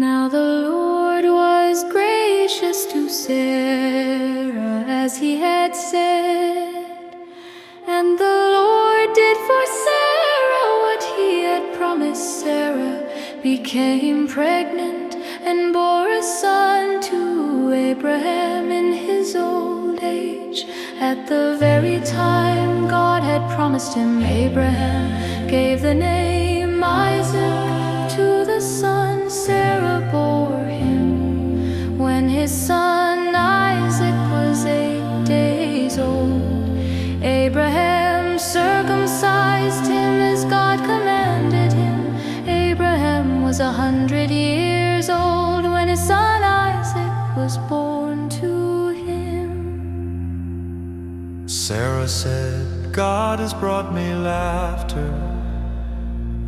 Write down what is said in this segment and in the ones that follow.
Now the Lord was gracious to Sarah as he had said, and the Lord did for Sarah what he had promised. Sarah became pregnant and bore a son to Abraham in his old age. At the very time God had promised him, Abraham gave the name Isaac to the son Sarah bore him. When his son Isaac was 8 days old, Abraham circumcised him as God commanded him. Abraham was 100 years old when his son Isaac was born to him. Sarah said, God has brought me laughter,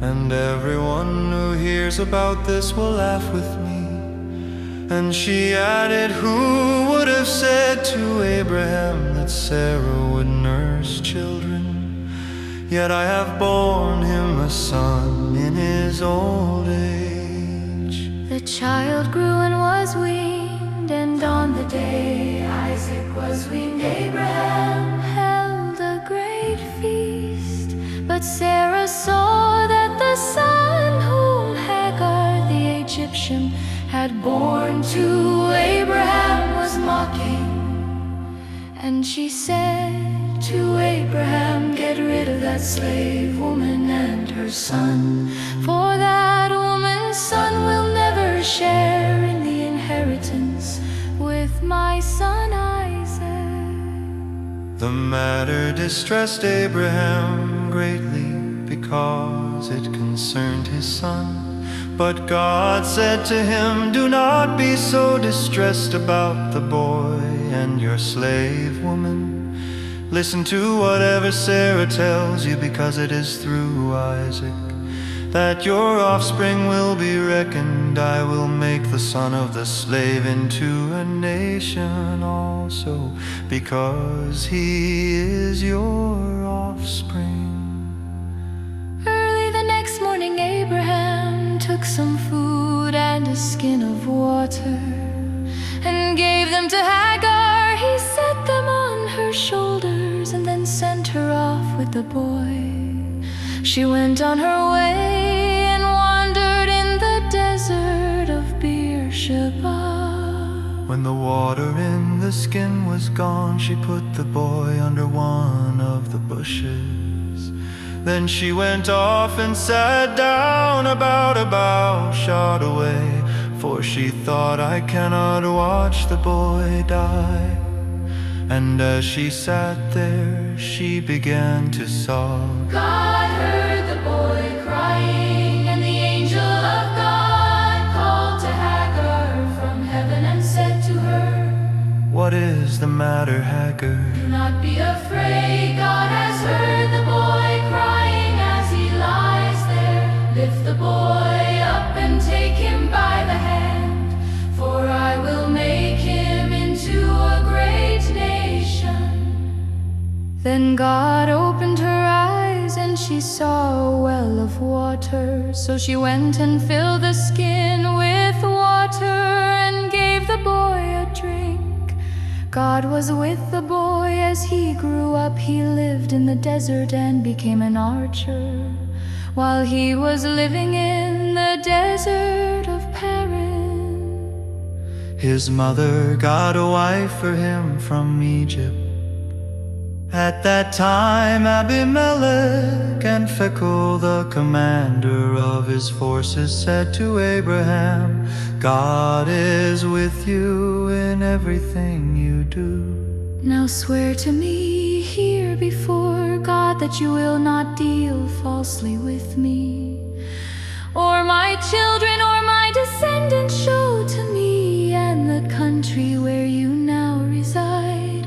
and everyone who hears about this will laugh with me. And she added, who would have said to Abraham that Sarah would nurse children? Yet I have borne him a son in his old age. The child grew and was weaned, and on the day Isaac was weaned, Abraham held a great feast. But Sarah saw that the son whom Hagar the Egyptian had borne to Abraham was mocking. And she said to Abraham, get rid of that slave woman and her son, for that woman's son will never share in the inheritance with my son Isaac. The matter distressed Abraham greatly because it concerned his son. But God said to him, do not be so distressed about the boy and your slave woman. Listen to whatever Sarah tells you, because it is through Isaac that your offspring will be reckoned. I will make the son of the slave into a nation also, because he is your offspring. Early the next morning, Abraham took some food and a skin of water and gave them to Hagar. He set them on her shoulders and then sent her off with the boy. She went on her way and wandered in the desert of Beersheba. When the water in the skin was gone, she put the boy under one of the bushes. Then she went off and sat down about a bough shot away, for she thought, I cannot watch the boy die. And as she sat there, she began to sob. God heard the boy crying, and the angel of God called to Hagar from heaven and said to her, what is the matter, Hagar? do not be afraid, God has heard the boy crying as he lies there. Lift the boy up and take him by the hand, for I will make him into a great nation. Then God opened her eyes, and she saw a well of water. So she went and filled the skin with water and gave the boy a drink. God was with the boy as he grew up. He lived in the desert and became an archer, while he was living in the desert of Paran. His mother got a wife for him from Egypt. At that time Abimelech and Phicol, the commander of his forces, said to Abraham, God is with you in everything you do. Now swear to me here before God that you will not deal falsely with me, or my children or my descendants. Show to me and the country where you now reside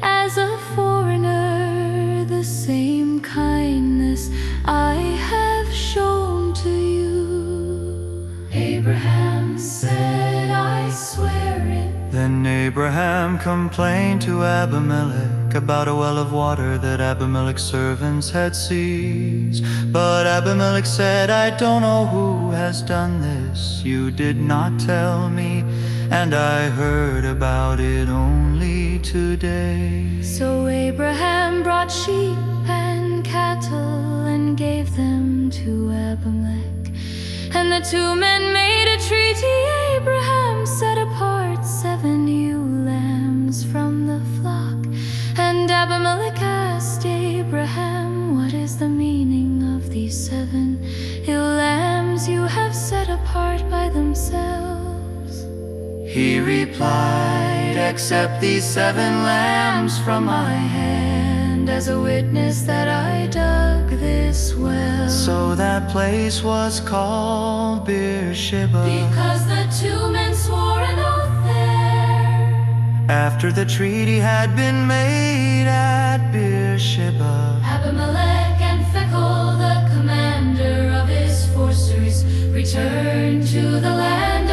as a foreigner the same kindness I have shown to you. Abraham said, I swear it. Then Abraham complained to Abimelech Abimelech about a well of water that Abimelech's servants had seized. But Abimelech said, I don't know who has done this. You did not tell me, and I heard about it only today. So Abraham brought sheep and cattle and gave them to Abimelech. And the two men made a treaty. Abraham set apart 7 ewe lambs from the flock. And Abimelech asked Abraham, what is the meaning of these 7 ewe lambs you have set apart by themselves? He replied, accept these 7 lambs from my hand as a witness that I dug this well. So that place was called Beersheba, because the 2 men swore an oath there. After the treaty had been made at Beersheba, Abimelech and Phicol, the commander of his forces, returned to the land